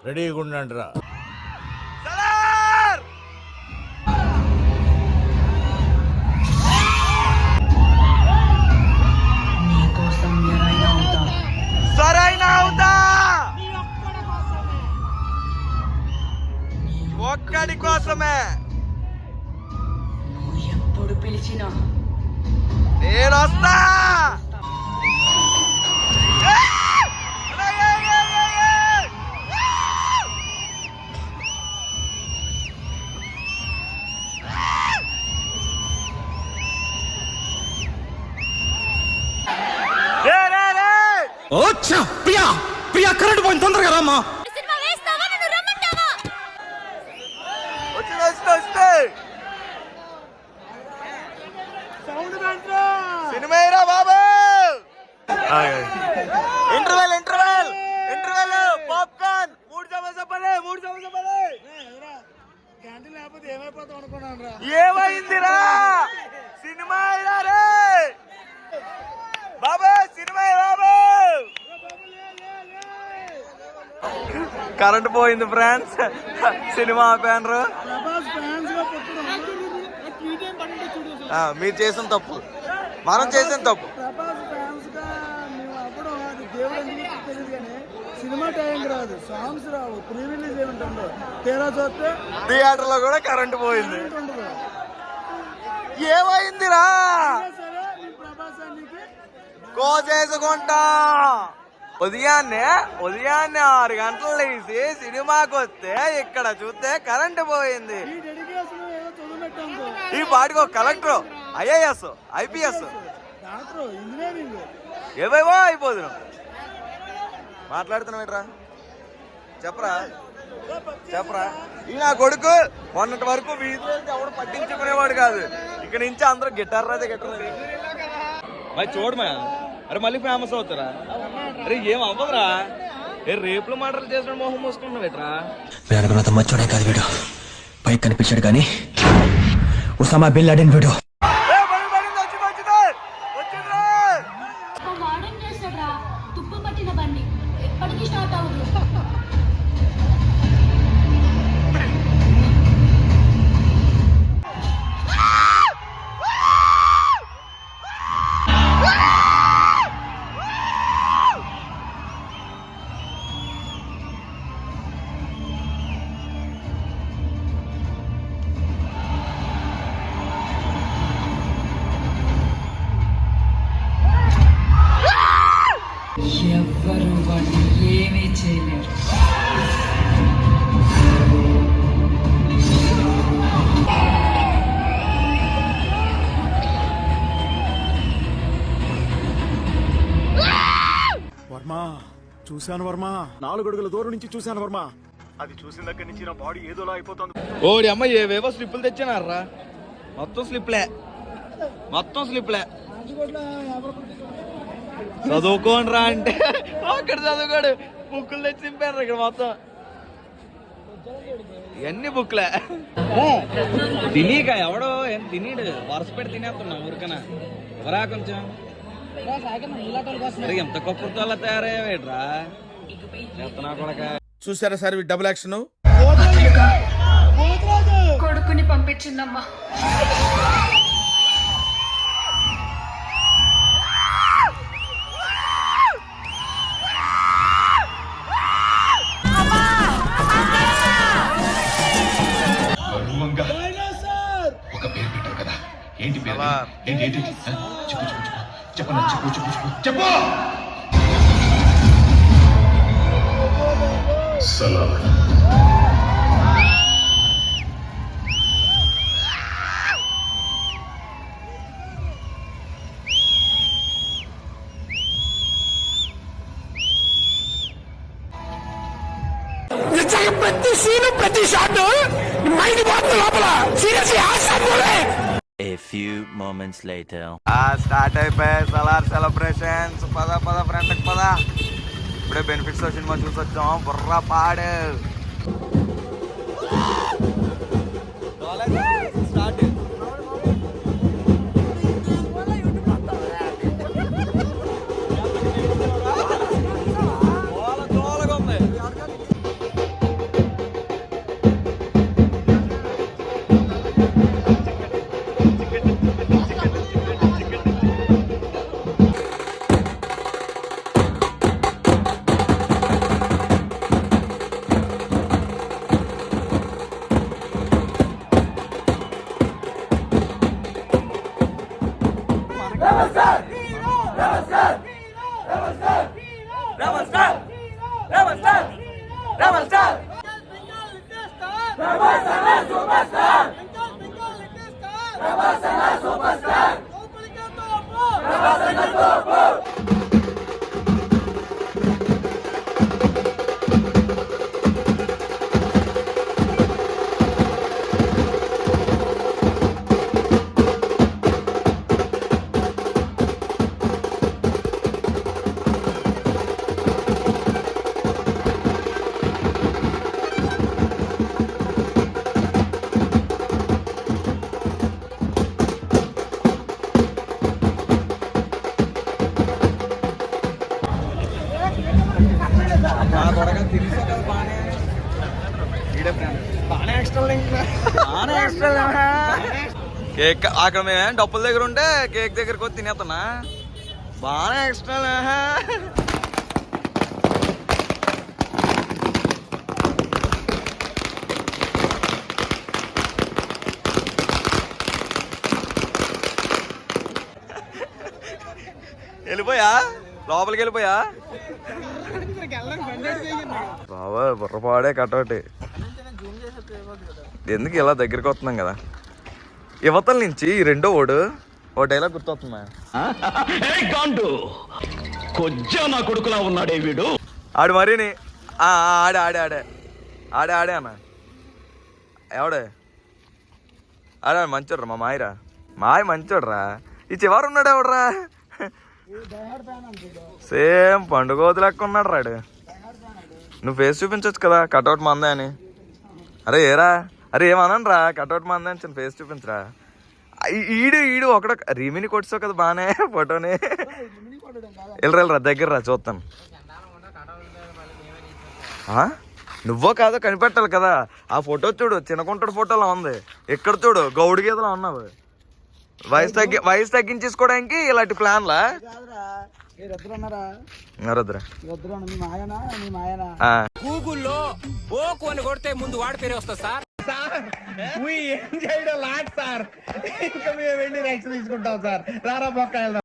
రెడీగా ఉండండిరా. ఒక్కడి కోసమే నువ్వు ఎప్పుడు పిలిచినా నేను వస్తా. ప్రియా ప్రియా కరెంట్ పోయింది, తొందరగా రామ్మా. సినిమా బాబు. Interval interval interval popcorn 3 samosa పడే 3 సమోసా పడే. క్యాంటీన్ లేకపోతే ఏమైపోతాం అనుకున్నాను రా. ఏమైందిరా? సినిమా రే బాబు, సినిమా బాబు. కరెంట్ పోయింది ఫ్రెండ్స్, సినిమా ఆపాను. ప్రభాస్ ఫ్యాన్స్ గా పుట్టడం మీరు చేసిన తప్పు, మనం చేసిన తప్పు. ప్రభాస్ ఫ్యాన్స్ గా మేము అవ్వడం అది దేవుడు ఎందుకు తెలియదు కానీ సినిమా టైంకి రాదు, సాంగ్స్ రావు, ప్రీ రిలీజ్ ఏమిటండో తేరా చూస్తే థియేటర్ లో కూడా కరెంట్ పోయింది. ఉండదు. ఏమైందిరా? సరే మీ ప్రభాస్ అన్నికి కోసేసుకుంటా. ఉదయాన్నే 6 గంటలు లేసి సినిమాకి వస్తే ఇక్కడ చూస్తే కరెంట్ పోయింది. ఈ డెడికేషన్ ఏదో చదువుపెట్టాం. ఈ పాటికి ఒక collector, IAS, IPS, doctor, engineering ఏవేవో అయిపోదు. మాట్లాడుతున్నావేట్రా? చెప్పరా చెప్పరా. ఈ నా కొడుకు మొన్నటి వరకు వీధిలో ఎవడు పట్టించుకునేవాడు కాదు, ఇక్కడ నుంచి అందరూ గిటార్ రాదే గిటార్ మరి చూడమా. అరే మళ్ళీ ఫేమస్ అవుతారా? అరే ఏం అవ్వదురా. రేపులు మాటలు చేసిన మోహం మోసుకుంటున్నావు ఎట్రా? నేను అనుకున్నంత మంచోడే కాదు వీడు, పైకి కనిపించాడు కానీ ఉసామా బిన్ లాడెన్ వీడు. తుప్పు పట్టిన బండి ఎప్పటికీ స్టార్ట్ అవుతుంది. ఎవ్వరు వాడిని ఏమీ చేయలేరు. వర్మ చూశాను, వర్మ 4 అడుగుల దూరం నుంచి చూశాను వర్మ. అది చూసిన దగ్గర నుంచి నా బాడీ ఏదోలా అయిపోతుంది. ఓడి అమ్మ ఏవేవో స్లిప్పులు తెచ్చానారా. మొత్తం స్లిప్లే. చదువుకోండి రా అంటే అక్కడ చదువుకోడు, బుక్కులు తెచ్చి చింపారు ఇక్కడ మొత్తం. ఇవన్నీ బుక్లే. తినీక ఎవడో ఏం తినీడు, వరుస పెట్టి తినేస్తున్నా ఊరికనా. ఎవరా కొంచెం ఎంత కొప్పుతో తయారయ్యేట్రా చెప్తున్నా కొడక. చూసారా సార్ డబుల్ యాక్షన్. కొడుకుని పంపించిందమ్మా. ఒక పేరు పెట్టావు కదా, ఏంటి పేరు? ఏంటి చెప్పు చెప్పు చెప్పు చెప్పు చెప్పు చెప్పు. సలాం. ప్రతి సీను ప్రతి షాట్ మైండ్ పోతుంది లోపల. Seriously A few moments later. Start అయిపోయాయి సలార్ సెలబ్రేషన్స్. పద ఫ్రెండ్కి పద. ఇప్పుడే బెనిఫిట్స్ సినిమా చూసి వచ్చాం. బుర్రా పాడు స్టార్ట్. డబల్ స్టార్ కేక్ అక్కడ మేమేం డప్పుల దగ్గర ఉంటే కేక్ దగ్గరకు వచ్చి తినేస్తున్నా బాగానే ఎక్స్ట్రా వెళ్ళిపోయా లోపలికి వెళ్ళిపోయా బాబా బుర్రపాడే కటౌట్ ఎందుకు ఇలా దగ్గరికి వస్తున్నాం కదా యువతల నుంచి ఈ రెండో ఓడు ఓ డైలాగ్ గుర్తొస్తుందా నా కొడుకులా ఉన్నాడే వీడు ఆడు మరీని ఆడే ఆడే ఆడే ఆడే ఆడే అన్న ఎవడే ఆడే మంచోడ్రా మా మాయరా మాయ మంచోడ్రా ఈ చివరు ఉన్నాడు ఎవడరా సేమ్ పండుగ లెక్క ఉన్నాడు రాడు నువ్వు ఫేస్ చూపించవచ్చు కదా కటౌట్ మందే అని అరే ఏరా అరే ఏమన్నాను రా కటౌట్ మందే అని చిన్న ఫేస్ చూపించరా ఈడు ఒకడ రీమిని కొట్టావు కదా బాగానే ఫోటోని వెళ్ళరా దగ్గర రా చూస్తాను నువ్వో కాదో కనిపెట్టాలి కదా ఆ ఫోటో చూడు చిన్నకుంటాడు ఫోటోలో ఉంది ఇక్కడ చూడు గౌడి గీతలో ఉన్నావు వయసు తగ్గించేసుకోవడానికి ఇలాంటి ప్లాన్లా గూగుల్లో ఓ కొని కొడితే ముందు వాడి పేరే వస్తా సార్ ఏం చేయడం లాట్ సార్ ఇంకా మేము వెళ్ళి నెక్స్ట్ తీసుకుంటాం సార్ రారా పక్క